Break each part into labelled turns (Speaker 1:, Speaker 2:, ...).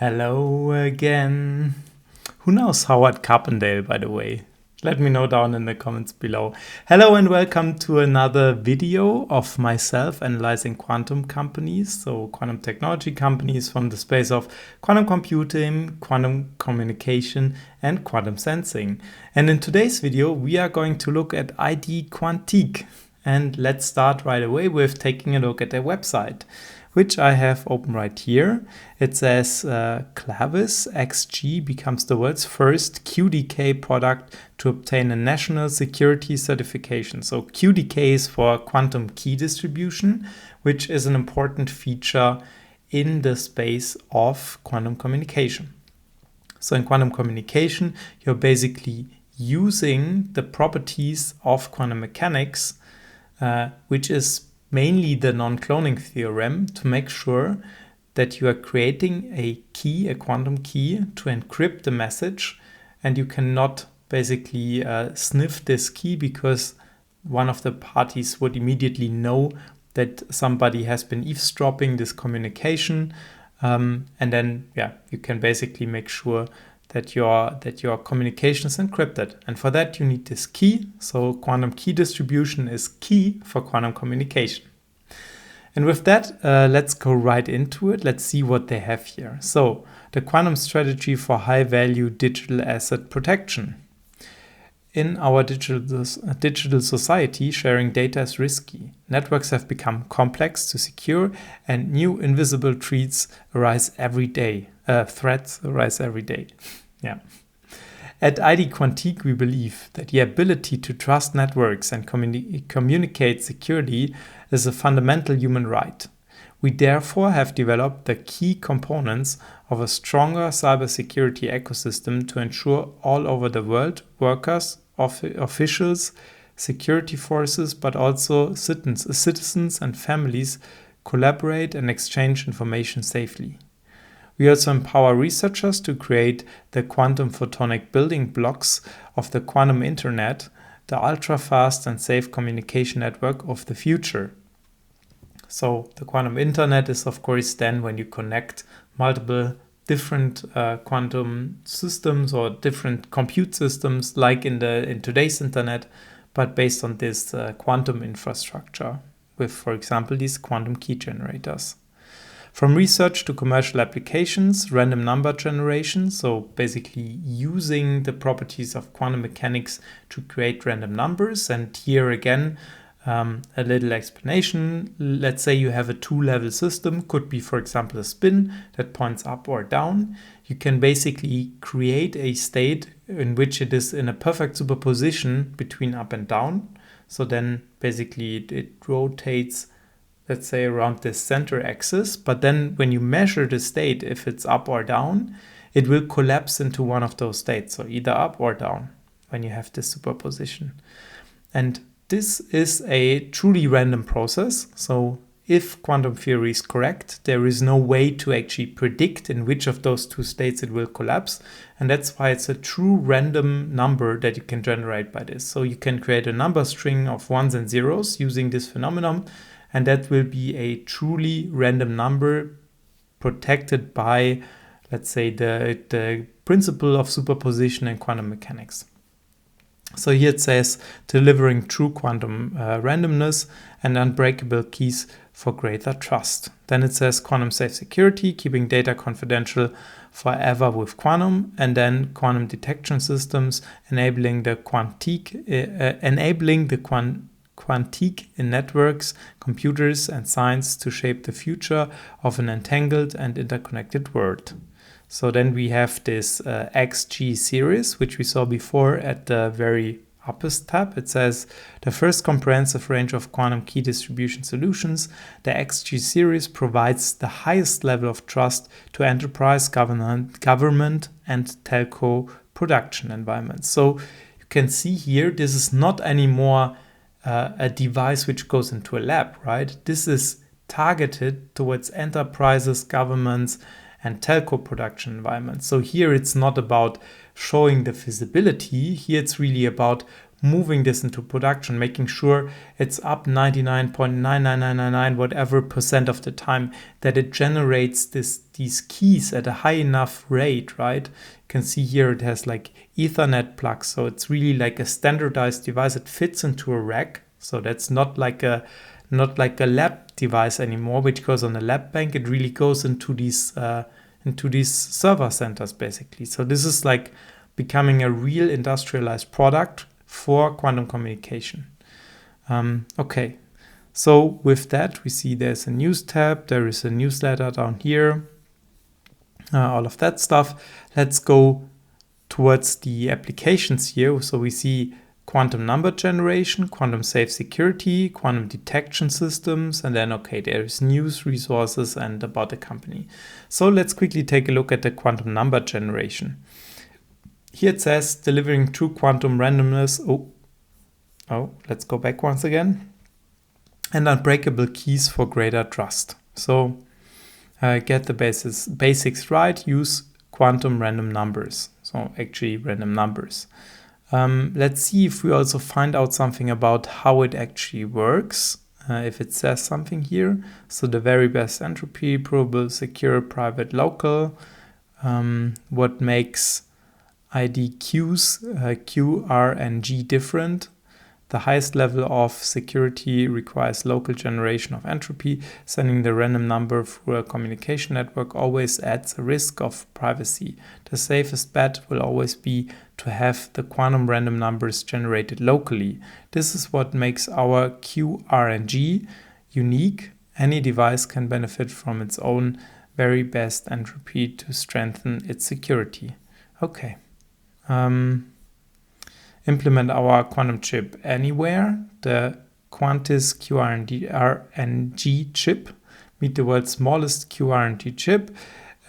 Speaker 1: Hello again. Who knows Howard Carpendale, by the way? Let me know down in the comments below. Hello and welcome to another video of myself analyzing quantum companies, so quantum technology companies from the space of quantum computing, quantum communication, and quantum sensing. And in today's video, we are going to look at ID Quantique. And let's start right away with taking a look at their website, which I have open right here. It says Clavis XG becomes the world's first QDK product to obtain a national security certification. So QDK is for quantum key distribution, which is an important feature in the space of quantum communication. So in quantum communication, you're basically using the properties of quantum mechanics, which is mainly the non-cloning theorem, to make sure that you are creating a key, a quantum key, to encrypt the message, and you cannot basically sniff this key because one of the parties would immediately know that somebody has been eavesdropping this communication, and then you can basically make sure that your communication is encrypted. And for that you need this key. So quantum key distribution is key for quantum communication. And with that, let's go right into it. Let's see what they have here. So the quantum strategy for high value digital asset protection. In our digital society, sharing data is risky. Networks have become complex to secure, and new invisible threats arise every day. Yeah. At ID Quantique, we believe that the ability to trust networks and communicate securely is a fundamental human right. We therefore have developed the key components of a stronger cybersecurity ecosystem to ensure all over the world, workers, officials, security forces, but also citizens and families collaborate and exchange information safely. We also empower researchers to create the quantum photonic building blocks of the quantum internet, the ultra-fast and safe communication network of the future. So the quantum internet is, of course, then when you connect multiple different quantum systems or different compute systems, like in today's internet, but based on this quantum infrastructure with, for example, these quantum key generators. From research to commercial applications, random number generation, so basically using the properties of quantum mechanics to create random numbers. And here again, a little explanation. Let's say you have a two-level system, could be, for example, a spin that points up or down. You can basically create a state in which it is in a perfect superposition between up and down. So then basically it rotates, let's say, around this center axis. But then when you measure the state, if it's up or down, it will collapse into one of those states. So either up or down when you have this superposition. And this is a truly random process. So if quantum theory is correct, there is no way to actually predict in which of those two states it will collapse. And that's why it's a true random number that you can generate by this. So you can create a number string of ones and zeros using this phenomenon, and that will be a truly random number protected by, let's say, the principle of superposition in quantum mechanics. So here it says delivering true quantum randomness and unbreakable keys for greater trust. Then it says quantum safe security, keeping data confidential forever with quantum, and then quantum detection systems enabling the Quantique in networks, computers, and science to shape the future of an entangled and interconnected world. So then we have this XG series, which we saw before at the very upper tab. It says the first comprehensive range of quantum key distribution solutions. The XG series provides the highest level of trust to enterprise, government, and telco production environments. So you can see here, this is not anymore a device which goes into a lab, right? This is targeted towards enterprises, governments, and telco production environments. So here it's not about showing the feasibility. Here it's really about moving this into production, making sure it's up 99.99999 whatever percent of the time, that it generates these keys at a high enough rate, right? You can see here it has like Ethernet plugs, so it's really like a standardized device. It fits into a rack, so that's not like a lab device anymore, which goes on a lab bank. It really goes into these server centers basically. So this is like becoming a real industrialized product for quantum communication. Okay, so with that, we see there's a news tab, there is a newsletter down here, all of that stuff. Let's go towards the applications here. So we see quantum number generation, quantum safe security, quantum detection systems, and then, okay, there's news, resources, and about the company. So let's quickly take a look at the quantum number generation. Here it says delivering true quantum randomness. Oh, let's go back once again. And unbreakable keys for greater trust. So get the basics right, use quantum random numbers. So actually random numbers. Let's see if we also find out something about how it actually works. If it says something here. So the very best entropy, probable, secure, private, local. What makes IDQs, Q, R, and G different. The highest level of security requires local generation of entropy. Sending the random number through a communication network always adds a risk of privacy. The safest bet will always be to have the quantum random numbers generated locally. This is what makes our Q, R, and G unique. Any device can benefit from its own very best entropy to strengthen its security. Okay. Implement our quantum chip anywhere. The Quantis QRNG chip, meet the world's smallest QRNG chip.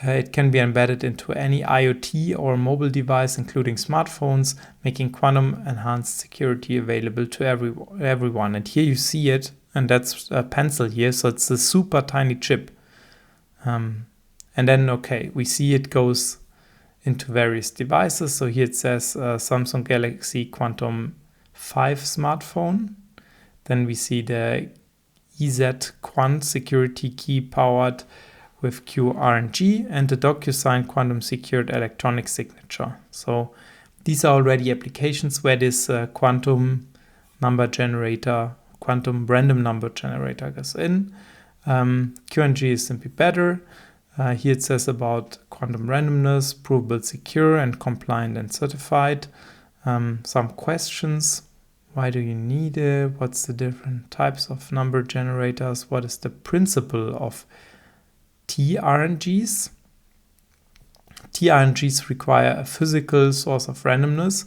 Speaker 1: It can be embedded into any IoT or mobile device, including smartphones, making quantum enhanced security available to everyone. And here you see it, and that's a pencil here, so it's a super tiny chip. And then, okay, we see it goes into various devices. So here it says Samsung Galaxy Quantum 5 smartphone. Then we see the EZ Quant security key powered with QRNG and the DocuSign quantum secured electronic signature. So these are already applications where this quantum number generator, quantum random number generator goes in. QRNG is simply better. Here it says about quantum randomness, provable, secure, and compliant and certified. Some questions. Why do you need it? What's the different types of number generators? What is the principle of TRNGs? TRNGs require a physical source of randomness,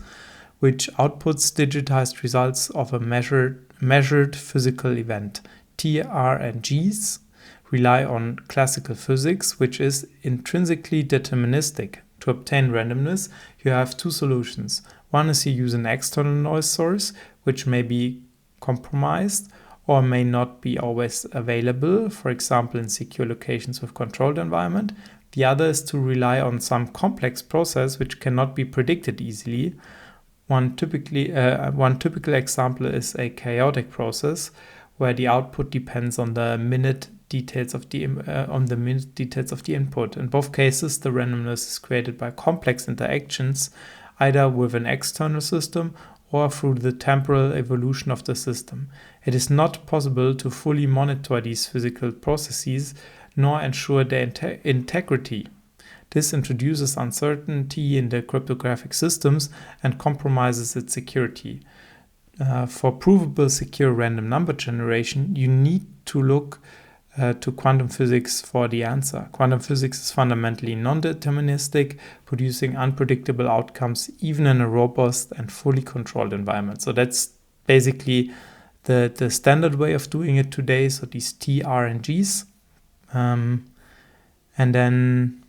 Speaker 1: which outputs digitized results of a measured physical event. TRNGs rely on classical physics, which is intrinsically deterministic. To obtain randomness, you have two solutions. One is you use an external noise source, which may be compromised or may not be always available, for example, in secure locations with controlled environment. The other is to rely on some complex process which cannot be predicted easily. One typical example is a chaotic process, where the output depends on the minute details of the input. In both cases, the randomness is created by complex interactions, either with an external system or through the temporal evolution of the system. It is not possible to fully monitor these physical processes nor ensure their integrity. This introduces uncertainty in the cryptographic systems and compromises its security. For provable secure random number generation, you need to look to quantum physics for the answer. Quantum physics is fundamentally non-deterministic, producing unpredictable outcomes even in a robust and fully controlled environment. So that's basically the standard way of doing it today. So these TRNGs. And then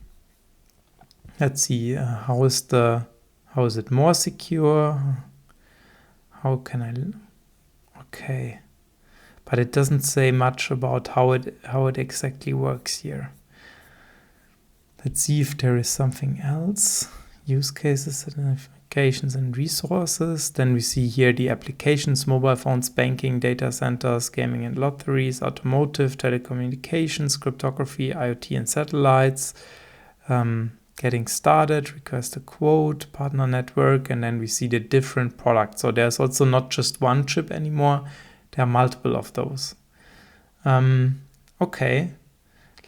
Speaker 1: let's see, how is it more secure? How can I? Okay. But it doesn't say much about how it exactly works here. Let's see if there is something else. Use cases. applications and resources. Then we see here the applications, mobile phones, banking, data centers, gaming and lotteries, automotive, telecommunications, cryptography, IoT and satellites, getting started, request a quote, partner network, and then we see the different products. So there's also not just one chip anymore, there are multiple of those. Okay,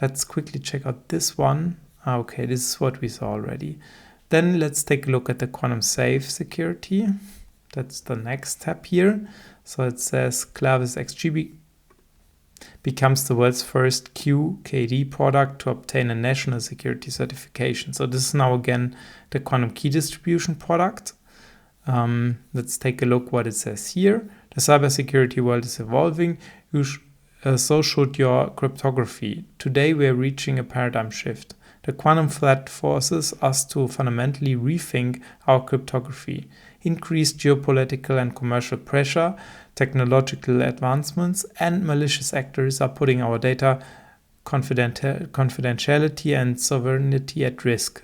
Speaker 1: let's quickly check out this one. Okay, this is what we saw already. Then let's take a look at the quantum safe security. That's the next step here. So it says Clavis XGB becomes the world's first QKD product to obtain a national security certification. So this is now again the quantum key distribution product. Let's take a look what it says here. The cybersecurity world is evolving. So should your cryptography. Today we are reaching a paradigm shift. The quantum threat forces us to fundamentally rethink our cryptography. Increased geopolitical and commercial pressure, technological advancements, and malicious actors are putting our data confidentiality and sovereignty at risk.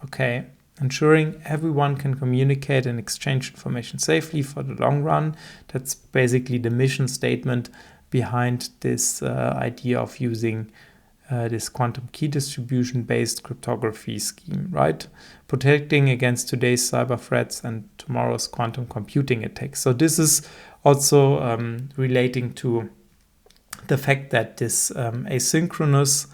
Speaker 1: Okay, ensuring everyone can communicate and exchange information safely for the long run. That's basically the mission statement behind this idea of using this quantum key distribution based cryptography scheme, right? Protecting against today's cyber threats and tomorrow's quantum computing attacks. So this is also relating to the fact that this asynchronous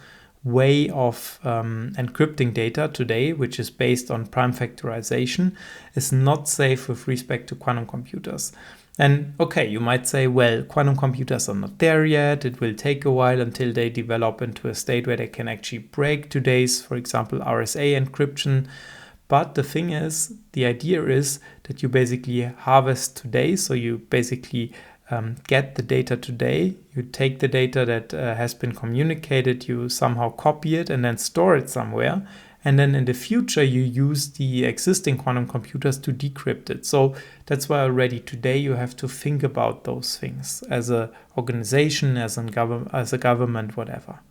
Speaker 1: way of encrypting data today, which is based on prime factorization, is not safe with respect to quantum computers. And okay, you might say, well, quantum computers are not there yet. It will take a while until they develop into a state where they can actually break today's, for example, RSA encryption. But the thing is, the idea is that you basically harvest today. So you basically get the data today. You take the data that has been communicated, you somehow copy it and then store it somewhere. And then in the future, you use the existing quantum computers to decrypt it. So that's why already today you have to think about those things as an organization, as a government, whatever.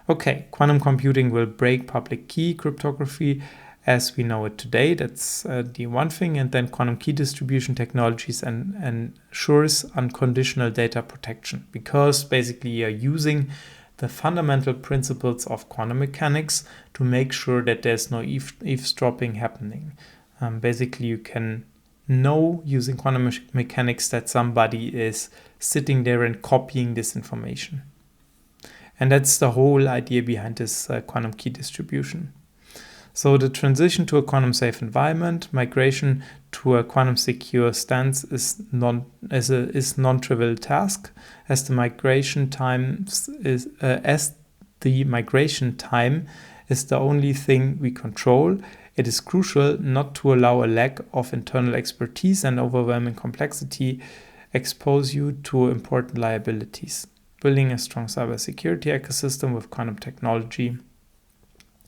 Speaker 1: Okay, quantum computing will break public key cryptography as we know it today. That's the one thing. And then quantum key distribution technologies and ensures unconditional data protection, because basically you're using the fundamental principles of quantum mechanics to make sure that there's no eavesdropping happening. Basically, you can know using quantum mechanics that somebody is sitting there and copying this information. And that's the whole idea behind this quantum key distribution. So the transition to a quantum safe environment, migration to a quantum secure stance is non-trivial task, as the migration time is the only thing we control. It is crucial not to allow a lack of internal expertise and overwhelming complexity expose you to important liabilities. Building a strong cybersecurity ecosystem with quantum technology.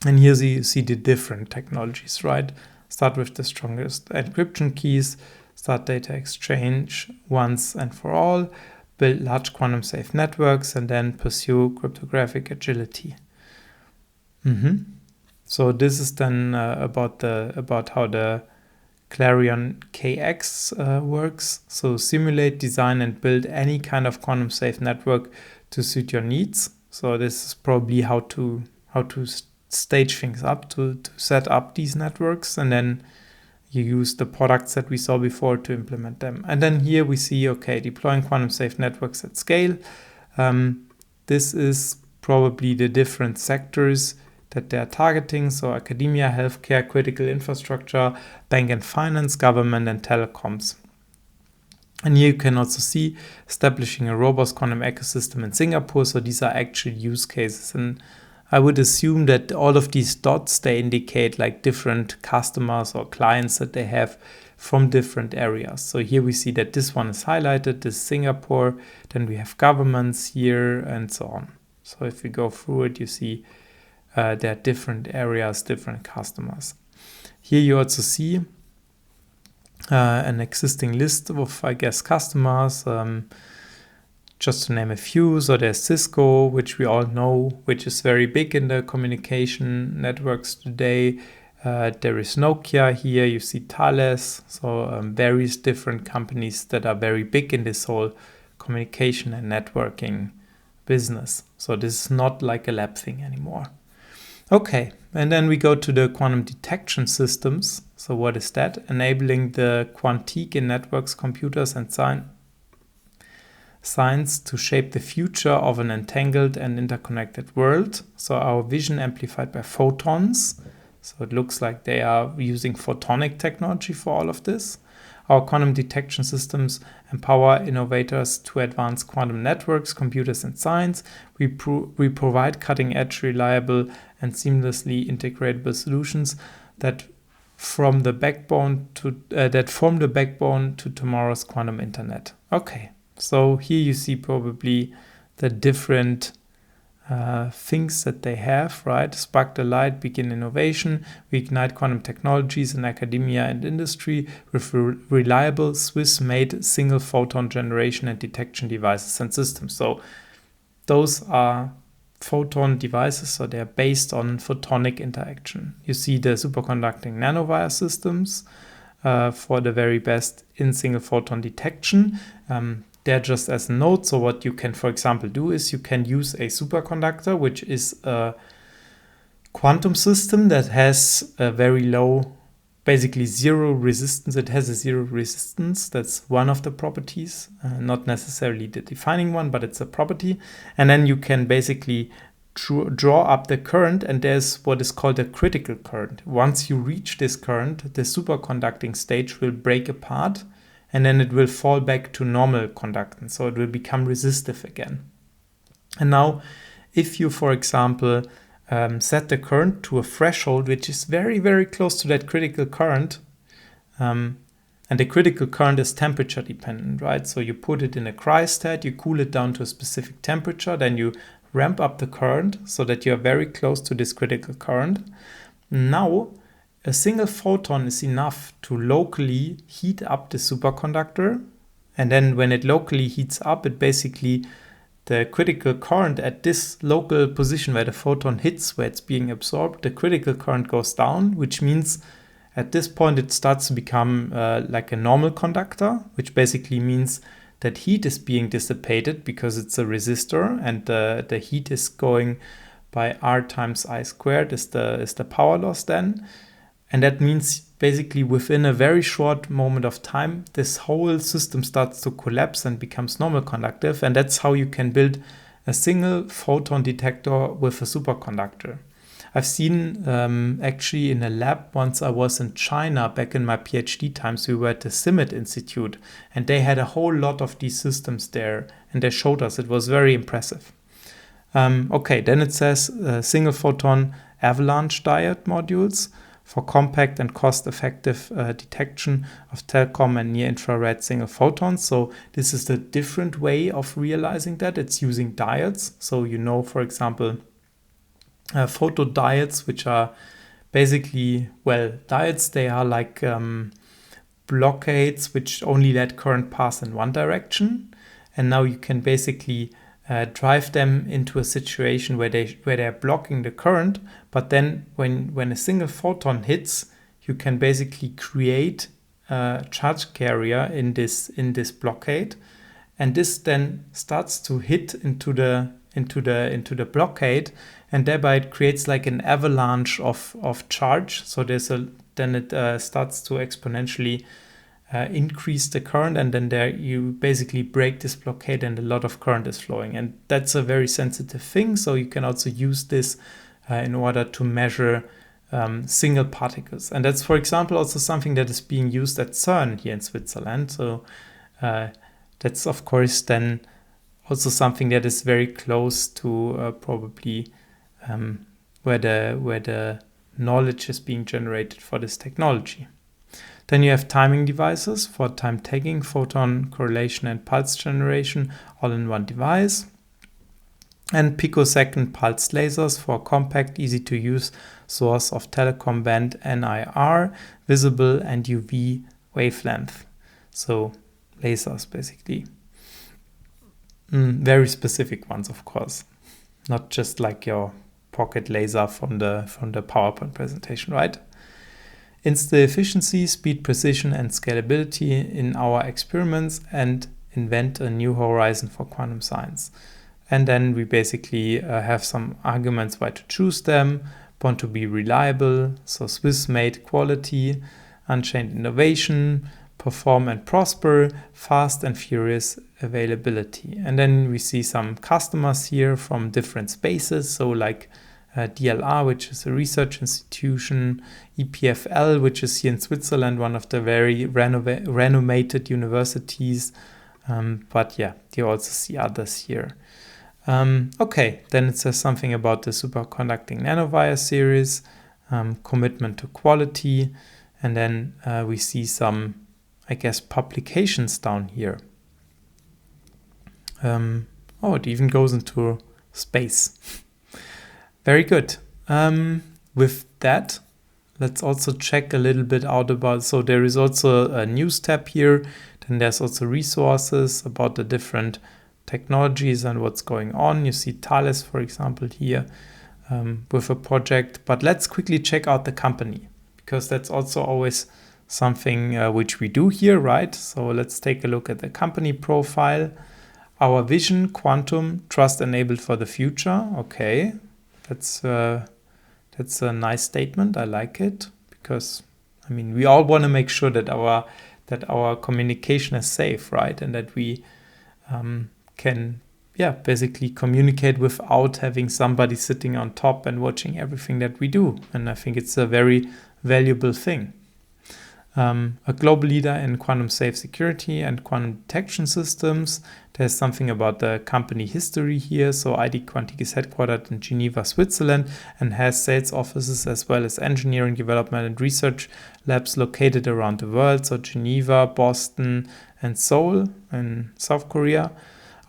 Speaker 1: And here you see the different technologies, right? Start with the strongest encryption keys, start data exchange once and for all, build large quantum safe networks, and then pursue cryptographic agility. So this is then about how the Clarion KX works. So simulate, design, and build any kind of quantum safe network to suit your needs. So this is probably how to stage things up to set up these networks, and then you use the products that we saw before to implement them. And then here we see, okay, deploying quantum safe networks at scale. This is probably the different sectors that they're targeting. So academia, healthcare, critical infrastructure, bank and finance, government, and telecoms. And here you can also see establishing a robust quantum ecosystem in Singapore. So these are actual use cases, and I would assume that all of these dots, they indicate like different customers or clients that they have from different areas. So here we see that this one is highlighted, this is Singapore, then we have governments here and so on. So if we go through it, you see there are different areas, different customers. Here you also see an existing list of, I guess, customers. Just to name a few, so there's Cisco, which we all know, which is very big in the communication networks today. There is Nokia here, you see Thales, so various different companies that are very big in this whole communication and networking business. So this is not like a lab thing anymore. Okay, and then we go to the quantum detection systems. So what is that? Enabling the Quantique in networks, computers, and science to shape the future of an entangled and interconnected world. So our vision amplified by photons. So it looks like they are using photonic technology for all of this. Our quantum detection systems empower innovators to advance quantum networks, computers, and science. We provide cutting-edge, reliable, and seamlessly integratable solutions that form the backbone to tomorrow's quantum internet. Okay, so here you see probably the different things that they have, right? Spark the light, begin innovation. We ignite quantum technologies in academia and industry with reliable Swiss-made single photon generation and detection devices and systems. So those are photon devices, so they're based on photonic interaction. You see the superconducting nanowire systems for the very best in single photon detection. They're just as a note. So what you can, for example, do is you can use a superconductor, which is a quantum system that has a very low, basically zero resistance. It has a zero resistance. That's one of the properties, not necessarily the defining one, but it's a property. And then you can basically draw up the current, and there's what is called a critical current. Once you reach this current, the superconducting stage will break apart, and then it will fall back to normal conductance. So it will become resistive again. And now, if you, for example, set the current to a threshold which is very, very close to that critical current, and the critical current is temperature dependent, right? So you put it in a cryostat, you cool it down to a specific temperature, then you ramp up the current so that you are very close to this critical current. Now, a single photon is enough to locally heat up the superconductor. And then when it locally heats up, it basically, the critical current at this local position where the photon hits, where it's being absorbed, the critical current goes down, which means at this point it starts to become like a normal conductor, which basically means that heat is being dissipated because it's a resistor, and the heat is going by R times I squared is the power loss then. And that means basically within a very short moment of time, this whole system starts to collapse and becomes normal conductive. And that's how you can build a single photon detector with a superconductor. I've seen actually in a lab once I was in China back in my PhD times, we were at the CIMMYT Institute, and they had a whole lot of these systems there, and they showed us. It was very impressive. Okay, then it says single photon avalanche diode modules for compact and cost-effective detection of telecom and near-infrared single photons. So this is the different way of realizing that. It's using diodes. So for example, photodiodes, which are basically, diodes, they are like blockades which only let current pass in one direction. And now you can basically drive them into a situation where they're blocking the current, but then when a single photon hits, you can basically create a charge carrier in this blockade, and this then starts to hit into the blockade, and thereby it creates like an avalanche of charge. So then it starts to exponentially increase the current, and then there you basically break this blockade and a lot of current is flowing, and that's a very sensitive thing. So you can also use this in order to measure single particles, and that's, for example, also something that is being used at CERN here in Switzerland. So that's of course then also something that is very close to probably where the knowledge is being generated for this technology. Then you have timing devices for time tagging, photon correlation, and pulse generation all in one device. And picosecond pulsed lasers for compact, easy to use source of telecom band NIR, visible and UV wavelength. So lasers basically. Very specific ones, of course. Not just like your pocket laser from the PowerPoint presentation, right? instill efficiency, speed, precision, and scalability in our experiments, and invent a new horizon for quantum science. And then we basically have some arguments why to choose them. Want to be reliable, so Swiss-made quality, unchained innovation, perform and prosper, fast and furious availability. And then we see some customers here from different spaces, so like DLR, which is a research institution, EPFL, which is here in Switzerland, one of the very renowned universities. But yeah, you also see others here. Okay, then it says something about the superconducting nanowire series, commitment to quality, and then we see some, I guess, publications down here. Oh, it even goes into space. Very good. With that, let's also check a little bit out about, so there is also a news tab here, then there's also resources about the different technologies and what's going on. You see Thales, for example, here with a project. But let's quickly check out the company, because that's also always something which we do here, right? So let's take a look at the company profile. Our vision, quantum, trust enabled for the future. Okay, that's a nice statement. I like it, because I mean, we all want to make sure that our communication is safe, right? And that we can basically communicate without having somebody sitting on top and watching everything that we do. And I think it's a very valuable thing. A global leader in quantum safe security and quantum detection systems. There's something about the company history here. So ID Quantique is headquartered in Geneva, Switzerland, and has sales offices as well as engineering, development, and research labs located around the world. So Geneva, Boston, and Seoul in South Korea.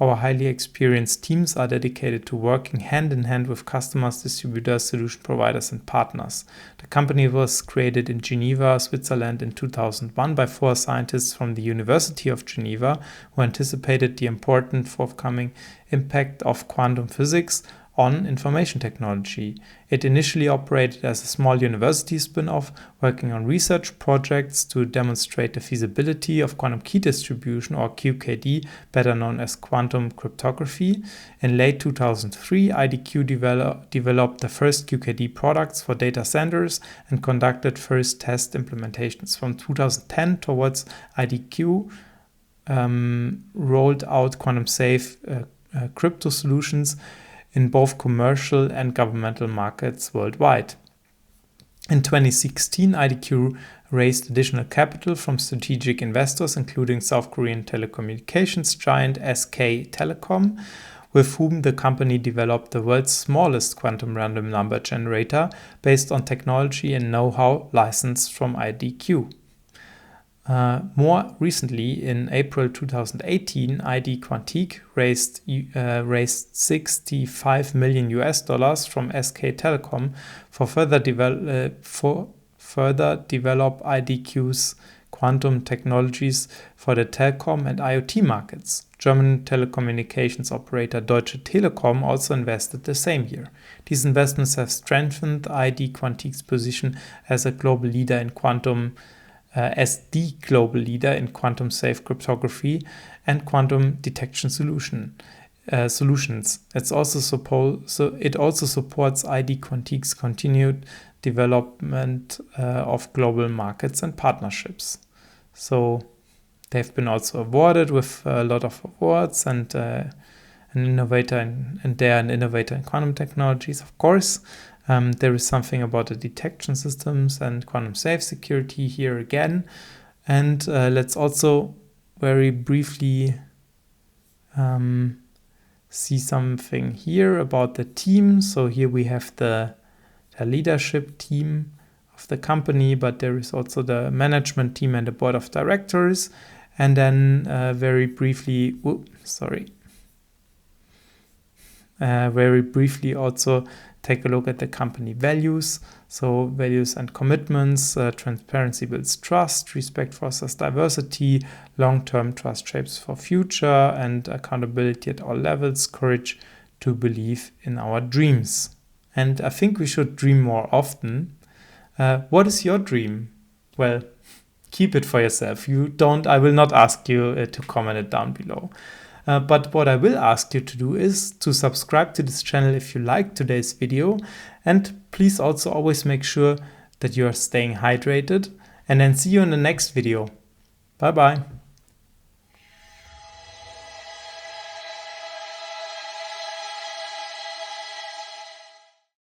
Speaker 1: Our highly experienced teams are dedicated to working hand in hand with customers, distributors, solution providers, and partners. The company was created in Geneva, Switzerland in 2001 by 4 scientists from the University of Geneva who anticipated the important forthcoming impact of quantum physics on information technology. It initially operated as a small university spin-off, working on research projects to demonstrate the feasibility of quantum key distribution, or QKD, better known as quantum cryptography. In late 2003, IDQ developed the first QKD products for data centers and conducted first test implementations. From 2010 towards, IDQ rolled out quantum safe crypto solutions in both commercial and governmental markets worldwide. In 2016, IDQ raised additional capital from strategic investors, including South Korean telecommunications giant SK Telecom, with whom the company developed the world's smallest quantum random number generator based on technology and know-how licensed from IDQ. More recently, in April 2018, ID Quantique raised $65 million from SK Telecom for further develop IDQ's quantum technologies for the telecom and IoT markets. German telecommunications operator Deutsche Telekom also invested the same year. These investments have strengthened ID Quantique's position as the global leader in quantum safe cryptography and quantum detection solutions. It also supports ID Quantique's continued development of global markets and partnerships. So they've been also awarded with a lot of awards, and they're an innovator in quantum technologies, of course. There is something about the detection systems and quantum safe security here again. And let's also very briefly see something here about the team. So here we have the leadership team of the company, but there is also the management team and the board of directors. And then very briefly also take a look at the company values. So values and commitments: transparency builds trust, respect fosters diversity, long-term trust shapes for future, and accountability at all levels, courage to believe in our dreams. And I think we should dream more often. What is your dream? well, keep it for yourself. I will not ask you to comment it down below. But what I will ask you to do is to subscribe to this channel if you liked today's video, and please also always make sure that you are staying hydrated, and then see you in the next video. Bye bye.